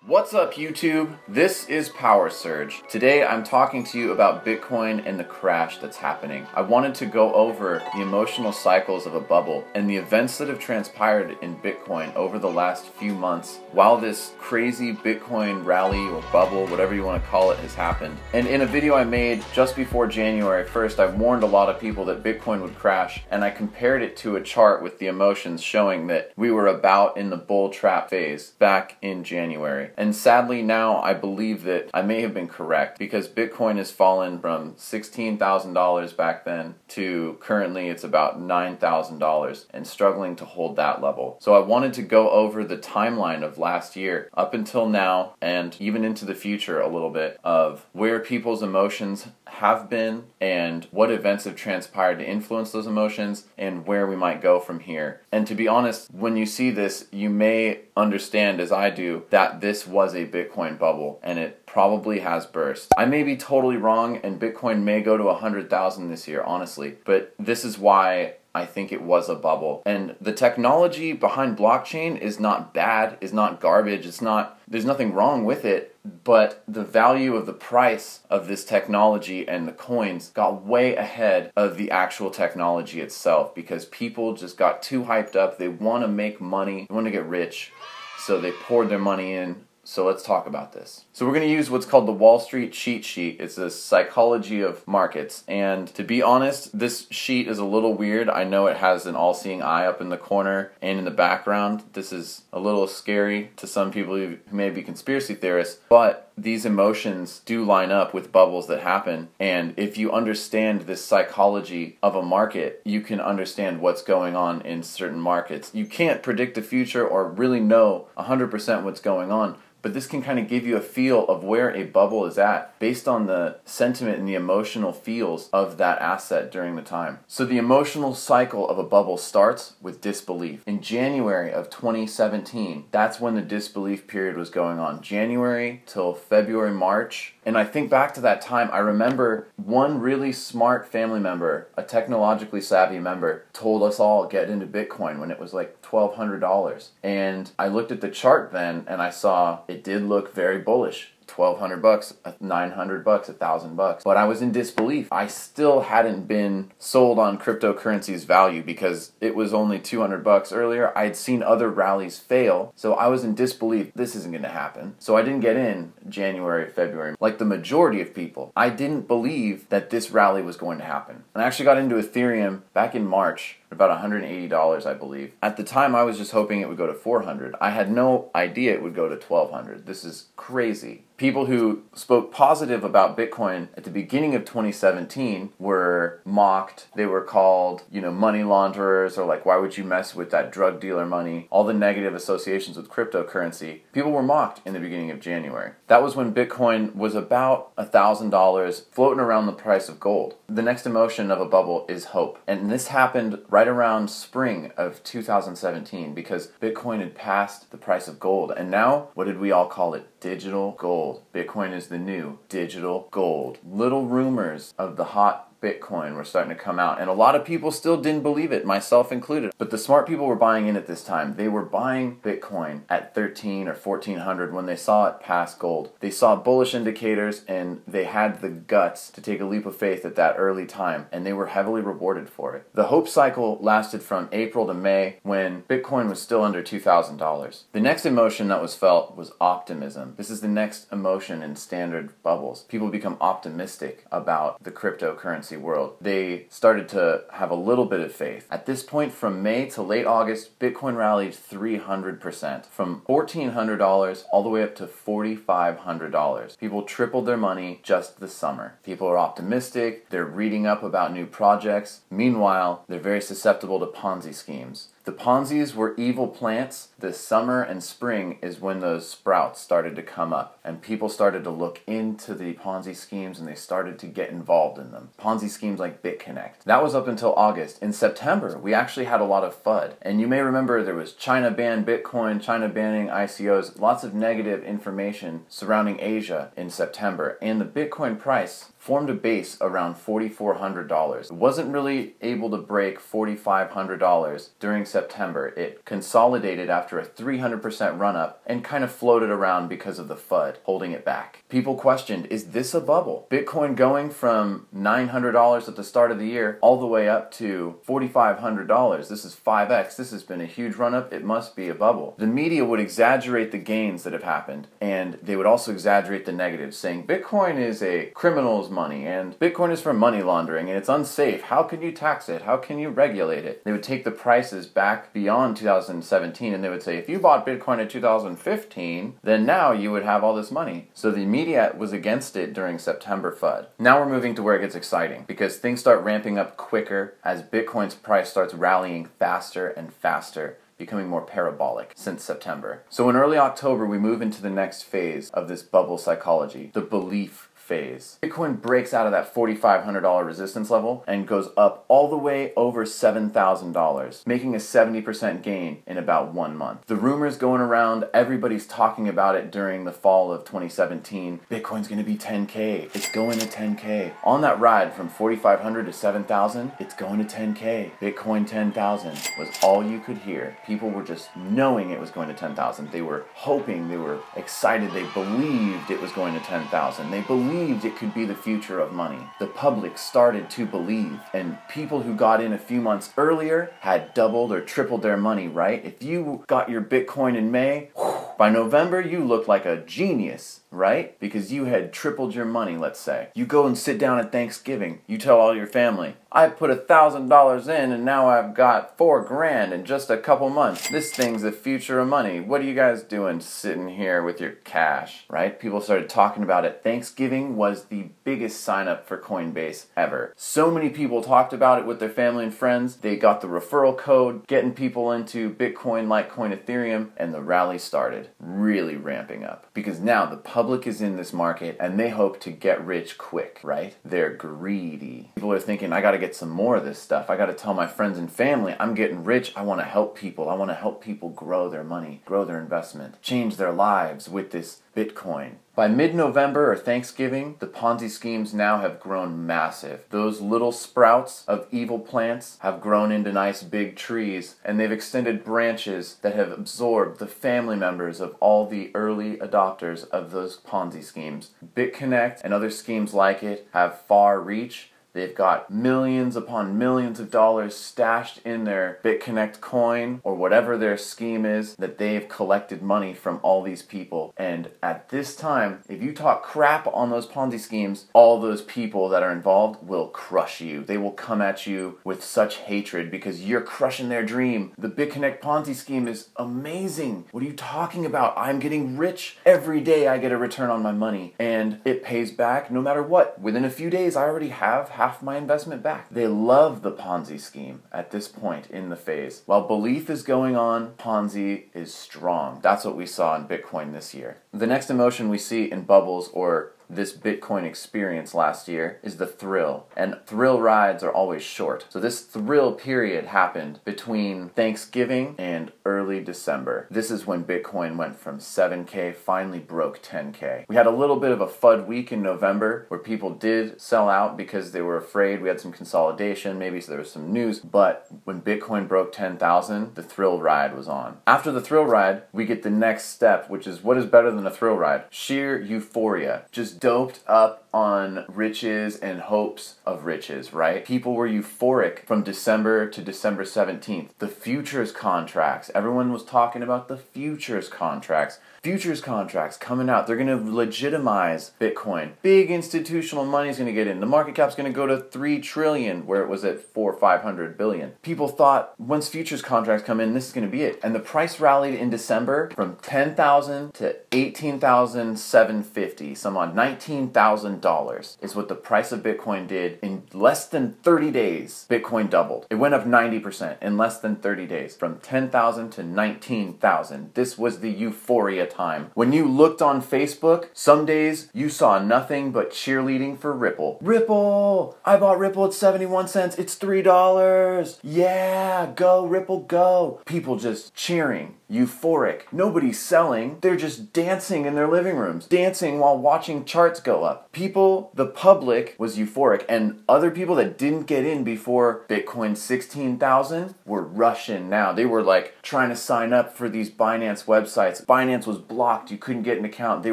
What's up, YouTube? This is Power Surge. Today I'm talking to you about Bitcoin and the crash that's happening. I wanted to go over the emotional cycles of a bubble and the events that have transpired in Bitcoin over the last few months while this crazy Bitcoin rally or bubble, whatever you want to call it, has happened. And in a video I made just before January 1st, I warned a lot of people that Bitcoin would crash, and I compared it to a chart with the emotions showing that we were about in the bull trap phase back in January. And sadly now I believe that I may have been correct, because Bitcoin has fallen from $16,000 back then to currently it's about $9,000 and struggling to hold that level. So I wanted to go over the timeline of last year up until now and even into the future a little bit of where people's emotions have been and what events have transpired to influence those emotions and where we might go from here. And to be honest, when you see this, you may understand, as I do, that this was a Bitcoin bubble and it probably has burst. I may be totally wrong and Bitcoin may go to 100,000 this year, honestly, but this is why I think it was a bubble. And the technology behind blockchain is not bad, is not garbage, there's nothing wrong with it, but the value of the price of this technology and the coins got way ahead of the actual technology itself, because people just got too hyped up. They want to make money, they want to get rich, so they poured their money in. So let's talk about this. So we're going to use what's called the Wall Street cheat sheet. It's a psychology of markets. And to be honest, this sheet is a little weird. I know it has an all-seeing eye up in the corner and in the background. This is a little scary to some people who may be conspiracy theorists, but these emotions do line up with bubbles that happen. And if you understand this psychology of a market, you can understand what's going on in certain markets. You can't predict the future or really know 100% what's going on, but this can kind of give you a feel of where a bubble is at based on the sentiment and the emotional feels of that asset during the time. So the emotional cycle of a bubble starts with disbelief. In January of 2017, that's when the disbelief period was going on. January till February, March. And I think back to that time, I remember one really smart family member, a technologically savvy member, told us all get into Bitcoin when it was like $1,200. And I looked at the chart then and I saw it did look very bullish. $1,200, $900, $1,000. But I was in disbelief. I still hadn't been sold on cryptocurrency's value because it was only $200 earlier. I had seen other rallies fail, so I was in disbelief. This isn't going to happen. So I didn't get in January, February. Like the majority of people, I didn't believe that this rally was going to happen. And I actually got into Ethereum back in March. About $180, I believe. At the time, I was just hoping it would go to $400. I had no idea it would go to $1,200. This is crazy. People who spoke positive about Bitcoin at the beginning of 2017 were mocked. They were called, money launderers, or like, why would you mess with that drug dealer money? All the negative associations with cryptocurrency. People were mocked in the beginning of January. That was when Bitcoin was about $1,000, floating around the price of gold. The next emotion of a bubble is hope. And this happened right around spring of 2017 because Bitcoin had passed the price of gold. And now, what did we all call it? Digital gold. Bitcoin is the new digital gold. Little rumors of the hot Bitcoin were starting to come out, and a lot of people still didn't believe it, myself included. But the smart people were buying in at this time. They were buying Bitcoin at 13 or 1400 when they saw it pass gold. They saw bullish indicators and they had the guts to take a leap of faith at that early time, and they were heavily rewarded for it. The hope cycle lasted from April to May when Bitcoin was still under $2,000. The next emotion that was felt was optimism. This is the next emotion in standard bubbles. People become optimistic about the cryptocurrency world. They started to have a little bit of faith. At this point, from May to late August, Bitcoin rallied 300%, from $1,400 all the way up to $4,500. People tripled their money just this summer. People are optimistic, they're reading up about new projects. Meanwhile, they're very susceptible to Ponzi schemes. The Ponzi's were evil plants. This summer and spring is when those sprouts started to come up, and people started to look into the Ponzi schemes and they started to get involved in them. Ponzi schemes like BitConnect. That was up until August. In September, we actually had a lot of FUD. And you may remember there was China banned Bitcoin, China banning ICOs, lots of negative information surrounding Asia in September. And the Bitcoin price formed a base around $4,400. It wasn't really able to break $4,500 during September September. It consolidated after a 300% run-up and kind of floated around because of the FUD, holding it back. People questioned, is this a bubble? Bitcoin going from $900 at the start of the year all the way up to $4,500. This is 5x. This has been a huge run-up. It must be a bubble. The media would exaggerate the gains that have happened, and they would also exaggerate the negatives, saying Bitcoin is a criminal's money, and Bitcoin is for money laundering, and it's unsafe. How can you tax it? How can you regulate it? They would take the prices back beyond 2017, and they would say, if you bought Bitcoin in 2015, then now you would have all this money. So the media was against it during September FUD. Now we're moving to where it gets exciting, because things start ramping up quicker as Bitcoin's price starts rallying faster and faster, becoming more parabolic since September. So in early October, we move into the next phase of this bubble psychology, the belief phase. Bitcoin breaks out of that $4,500 resistance level and goes up all the way over $7,000, making a 70% gain in about 1 month. The rumors going around, everybody's talking about it during the fall of 2017. Bitcoin's gonna be 10K. It's going to 10K. On that ride from 4,500 to 7,000, it's going to 10K. Bitcoin 10,000 was all you could hear. People were just knowing it was going to 10,000. They were hoping, they were excited, they believed it was going to 10,000. They believed it could be the future of money. The public started to believe, and people who got in a few months earlier had doubled or tripled their money, right? If you got your Bitcoin in May, by November you looked like a genius, right? Because you had tripled your money, let's say. You go and sit down at Thanksgiving. You tell all your family, I put $1,000 in and now I've got $4,000 in just a couple months. This thing's the future of money. What are you guys doing sitting here with your cash, right? People started talking about it. Thanksgiving was the biggest sign up for Coinbase ever. So many people talked about it with their family and friends. They got the referral code, getting people into Bitcoin, Litecoin, Ethereum, and the rally started really ramping up. Because now the public is in this market and they hope to get rich quick, right? They're greedy. People are thinking, I gotta get some more of this stuff. I gotta tell my friends and family, I'm getting rich. I wanna help people. I wanna help people grow their money, grow their investment, change their lives with this Bitcoin. By mid-November or Thanksgiving, the Ponzi schemes now have grown massive. Those little sprouts of evil plants have grown into nice big trees, and they've extended branches that have absorbed the family members of all the early adopters of those Ponzi schemes. BitConnect and other schemes like it have far reach. They've got millions upon millions of dollars stashed in their BitConnect coin or whatever their scheme is that they've collected money from all these people. And at this time, if you talk crap on those Ponzi schemes, all those people that are involved will crush you. They will come at you with such hatred because you're crushing their dream. The BitConnect Ponzi scheme is amazing. What are you talking about? I'm getting rich. Every day I get a return on my money and it pays back no matter what. Within a few days, I already have half my investment back. They love the Ponzi scheme at this point in the phase. While belief is going on, Ponzi is strong. That's what we saw in Bitcoin this year. The next emotion we see in bubbles or this Bitcoin experience last year is the thrill. And thrill rides are always short. So this thrill period happened between Thanksgiving and early December. This is when Bitcoin went from 7K, finally broke 10K. We had a little bit of a FUD week in November where people did sell out because they were afraid. We had some consolidation, maybe so there was some news. But when Bitcoin broke 10,000, the thrill ride was on. After the thrill ride, we get the next step, which is what is better than a thrill ride? Sheer euphoria. Just doped up on riches and hopes of riches, right? People were euphoric from December to December 17th. The futures contracts, everyone was talking about the futures contracts. Futures contracts coming out. They're going to legitimize Bitcoin. Big institutional money is going to get in. The market cap's going to go to 3 trillion where it was at 400 or 500 billion. People thought once futures contracts come in, this is going to be it. And the price rallied in December from 10,000 to 18,750. Some odd $19,000 is what the price of Bitcoin did in less than 30 days. Bitcoin doubled. It went up 90% in less than 30 days from 10,000 to 19,000. This was the euphoria time. When you looked on Facebook, some days you saw nothing but cheerleading for Ripple. Ripple! I bought Ripple at 71 cents. It's $3. Yeah, go Ripple, go. People just cheering. Euphoric. Nobody's selling. They're just dancing in their living rooms. Dancing while watching charts go up. People, the public was euphoric, and other people that didn't get in before Bitcoin 16,000 were rushing now. They were like trying to sign up for these Binance websites. Binance was blocked. You couldn't get an account. They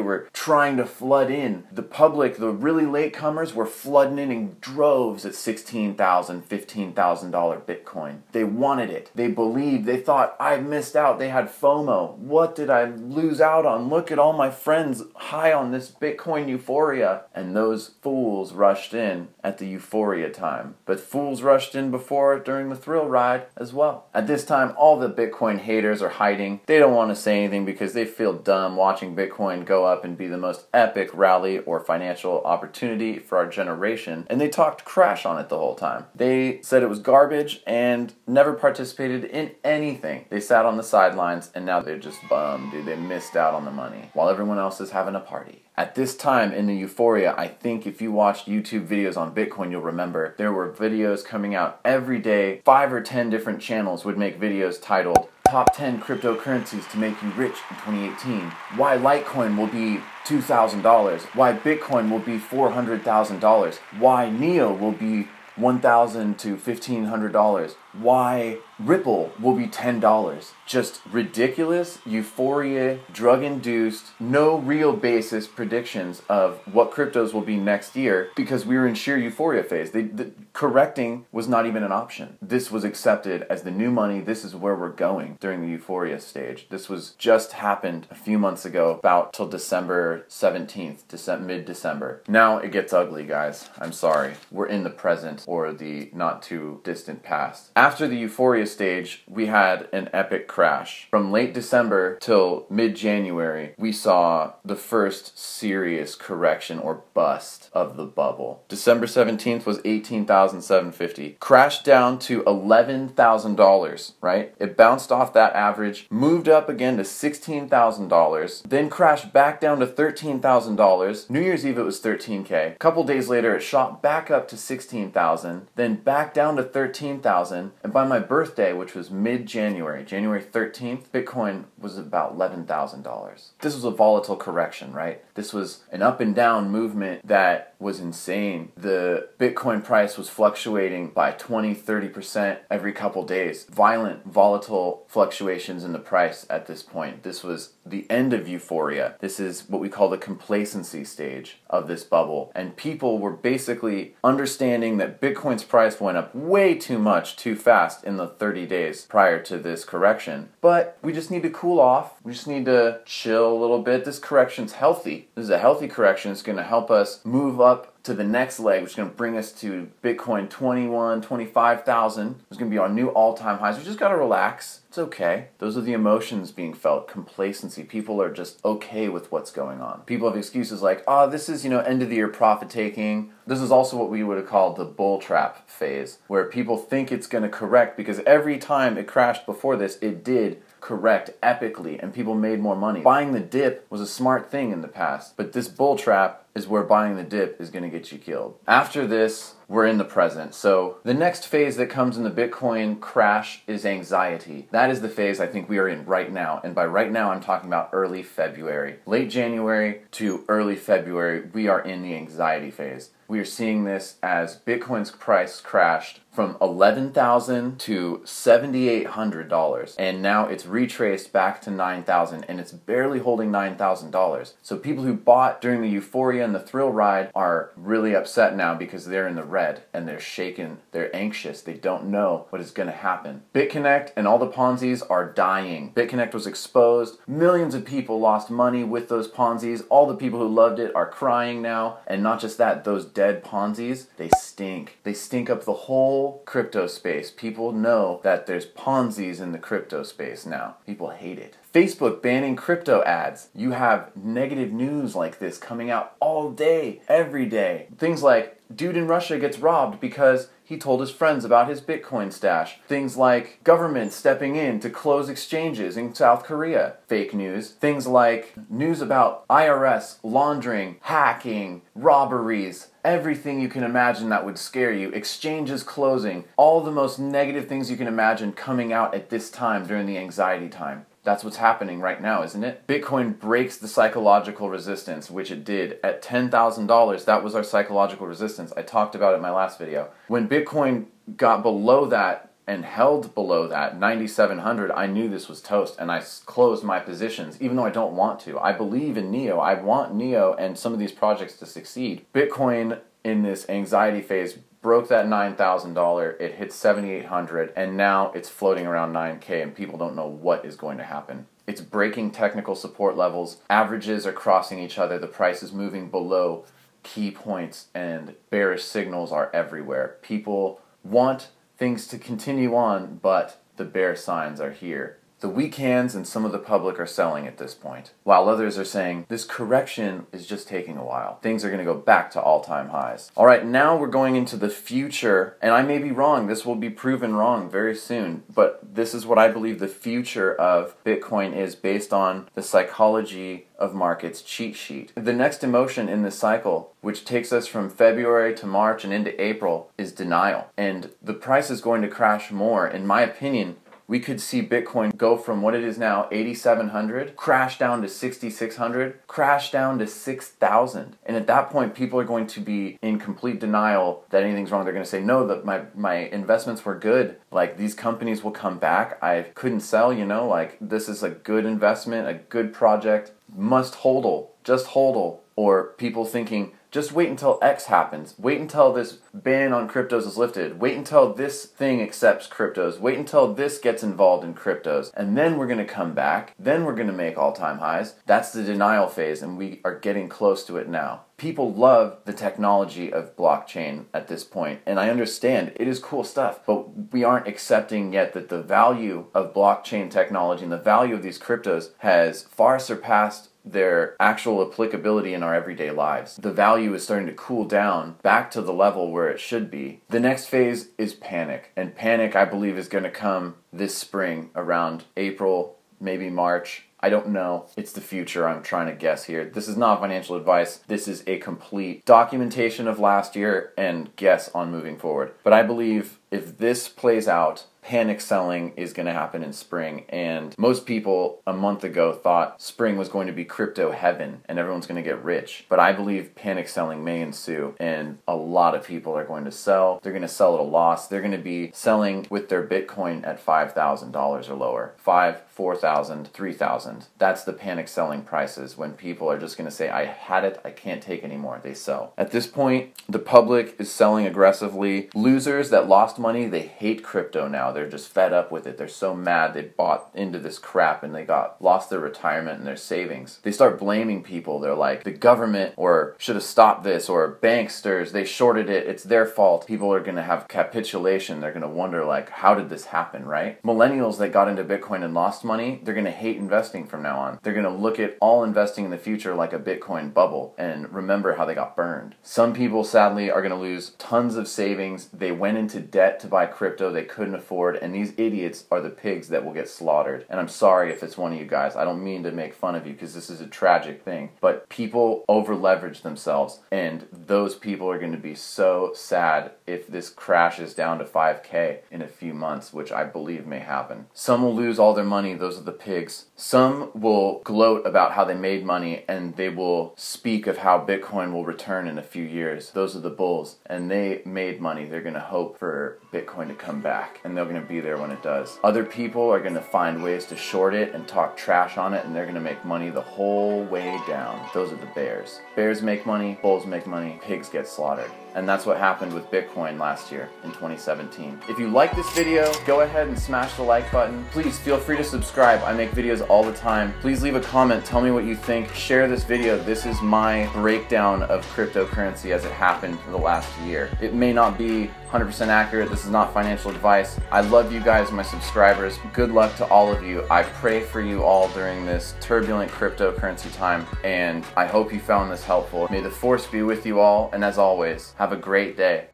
were trying to flood in. The public, the really late comers, were flooding in droves at $16,000, $15,000 Bitcoin. They wanted it. They believed. They thought, I missed out. They had FOMO. What did I lose out on? Look at all my friends high on this Bitcoin euphoria. And those fools rushed in at the euphoria time. But fools rushed in before during the thrill ride as well. At this time, all the Bitcoin haters are hiding. They don't want to say anything because they feel dumb watching Bitcoin go up and be the most epic rally or financial opportunity for our generation. And they talked crash on it the whole time. They said it was garbage and never participated in anything. They sat on the sidelines and now they're just bummed, dude. They missed out on the money while everyone else is having a party. At this time in the euphoria, I think if you watched YouTube videos on Bitcoin, you'll remember there were videos coming out every day. 5 or 10 different channels would make videos titled Top 10 Cryptocurrencies to Make You Rich in 2018. Why Litecoin will be $2,000. Why Bitcoin will be $400,000. Why Neo will be $1,000 to $1,500. Why Ripple will be $10. Just ridiculous, euphoria, drug-induced, no real basis predictions of what cryptos will be next year because we were in sheer euphoria phase. The correcting was not even an option. This was accepted as the new money. This is where we're going during the euphoria stage. This was just happened a few months ago, about till December 17th, mid-December. Now it gets ugly, guys. I'm sorry. We're in the present or the not too distant past. After the euphoria stage, we had an epic crash. From late December till mid-January, we saw the first serious correction or bust of the bubble. December 17th was $18,750. Crashed down to $11,000, right? It bounced off that average, moved up again to $16,000, then crashed back down to $13,000. New Year's Eve it was $13K. A couple days later it shot back up to $16,000, then back down to $13,000. And by my birthday, which was mid-January, January 13th, Bitcoin was about $11,000. This was a volatile correction, right? This was an up and down movement that was insane. The Bitcoin price was fluctuating by 20-30% every couple days. Violent, volatile fluctuations in the price at this point. This was the end of euphoria. This is what we call the complacency stage of this bubble. And people were basically understanding that Bitcoin's price went up way too much, too fast in the 30 days prior to this correction. But we just need to cool off. We just need to chill a little bit. This correction's healthy. This is a healthy correction. It's going to help us move up to the next leg, which is going to bring us to Bitcoin 21, 25,000. It's going to be our new all-time highs. We just got to relax. It's okay. Those are the emotions being felt. Complacency. People are just okay with what's going on. People have excuses like, oh, this is, end of the year profit taking. This is also what we would have called the bull trap phase, where people think it's going to correct because every time it crashed before this, it did correct epically and people made more money. Buying the dip was a smart thing in the past, but this bull trap is where buying the dip is going to get you killed. After this, we're in the present. So the next phase that comes in the Bitcoin crash is anxiety. That is the phase I think we are in right now. And by right now, I'm talking about early February. Late January to early February, we are in the anxiety phase. We are seeing this as Bitcoin's price crashed from $11,000 to $7,800, and now it's retraced back to $9,000, and it's barely holding $9,000. So people who bought during the euphoria and the thrill ride are really upset now because they're in the red, and they're shaken, they're anxious, they don't know what is going to happen. BitConnect and all the Ponzi's are dying. BitConnect was exposed, millions of people lost money with those Ponzi's, all the people who loved it are crying now, and not just that, those dead Ponzi's, they stink. They stink up the whole crypto space. People know that there's Ponzi's in the crypto space now. People hate it. Facebook banning crypto ads. You have negative news like this coming out all day, every day. Things like, dude in Russia gets robbed because he told his friends about his Bitcoin stash. Things like government stepping in to close exchanges in South Korea. Fake news. Things like news about IRS, laundering, hacking, robberies, everything you can imagine that would scare you. Exchanges closing. All the most negative things you can imagine coming out at this time during the anxiety time. That's what's happening right now, isn't it? Bitcoin breaks the psychological resistance, which it did. At $10,000, that was our psychological resistance. I talked about it in my last video. When Bitcoin got below that and held below that, 9,700, I knew this was toast, and I closed my positions, even though I don't want to. I believe in Neo. I want Neo and some of these projects to succeed. Bitcoin, in this anxiety phase, broke that $9,000, it hit 7,800, and now it's floating around 9K, and people don't know what is going to happen. It's breaking technical support levels, averages are crossing each other, the price is moving below key points, and bearish signals are everywhere. People want things to continue on, but the bear signs are here. The weak hands and some of the public are selling at this point, while others are saying this correction is just taking a while. Things are going to go back to all-time highs. All right, now we're going into the future, and I may be wrong. This will be proven wrong very soon, but this is what I believe the future of Bitcoin is based on the psychology of markets cheat sheet. The next emotion in this cycle, which takes us from February to March and into April, is denial. And the price is going to crash more. In my opinion, we could see Bitcoin go from what it is now, 8,700, crash down to 6,600, crash down to 6,000. And at that point, people are going to be in complete denial that anything's wrong. They're going to say, no, that my investments were good. Like, these companies will come back. I couldn't sell, you know, like, this is a good investment, a good project. Must hodl, just hodl. Or people thinking, just wait until X happens. Wait until this ban on cryptos is lifted. Wait until this thing accepts cryptos. Wait until this gets involved in cryptos. And then we're going to come back. Then we're going to make all-time highs. That's the denial phase, and we are getting close to it now. People love the technology of blockchain at this point, and I understand it is cool stuff, but we aren't accepting yet that the value of blockchain technology and the value of these cryptos has far surpassed their actual applicability in our everyday lives. The value is starting to cool down back to the level where it should be. The next phase is panic, and panic, I believe, is going to come this spring around April, maybe March. I don't know. It's the future. I'm trying to guess here. This is not financial advice. This is a complete documentation of last year and guess on moving forward. But I believe if this plays out, panic selling is going to happen in spring, and most people a month ago thought spring was going to be crypto heaven and everyone's going to get rich. But I believe panic selling may ensue, and a lot of people are going to sell. They're going to sell at a loss. They're going to be selling with their Bitcoin at $5,000 or lower. 5, 4,000, 3,000. That's the panic selling prices, when people are just going to say, I had it, I can't take anymore. They sell. At this point, the public is selling aggressively. Losers that lost money, they hate crypto now. They're just fed up with it. They're so mad they bought into this crap and they lost their retirement and their savings. They start blaming people. They're like, the government or should have stopped this, or banksters, they shorted it, it's their fault. People are going to have capitulation. They're going to wonder, like, how did this happen, right? Millennials that got into Bitcoin and lost money, they're going to hate investing from now on. They're going to look at all investing in the future like a Bitcoin bubble and remember how they got burned. Some people, sadly, are going to lose tons of savings. They went into debt to buy crypto they couldn't afford, and these idiots are the pigs that will get slaughtered. And I'm sorry if it's one of you guys. I don't mean to make fun of you, because this is a tragic thing. But people over-leverage themselves, and those people are going to be so sad if this crashes down to 5K in a few months, which I believe may happen. Some will lose all their money. Those are the pigs. Some will gloat about how they made money, and they will speak of how Bitcoin will return in a few years. Those are the bulls, and they made money. They're going to hope for Bitcoin to come back, and they're going to be there when it does. Other people are going to find ways to short it and talk trash on it, and they're going to make money the whole way down. Those are the bears. Bears make money, bulls make money, pigs get slaughtered. And that's what happened with Bitcoin last year in 2017. If you like this video, go ahead and smash the like button. Please feel free to subscribe. I make videos all the time. Please leave a comment. Tell me what you think. Share this video. This is my breakdown of cryptocurrency as it happened for the last year. It may not be 100% accurate. This is not financial advice. I love you guys, my subscribers. Good luck to all of you. I pray for you all during this turbulent cryptocurrency time, and I hope you found this helpful. May the force be with you all, and as always, have a great day.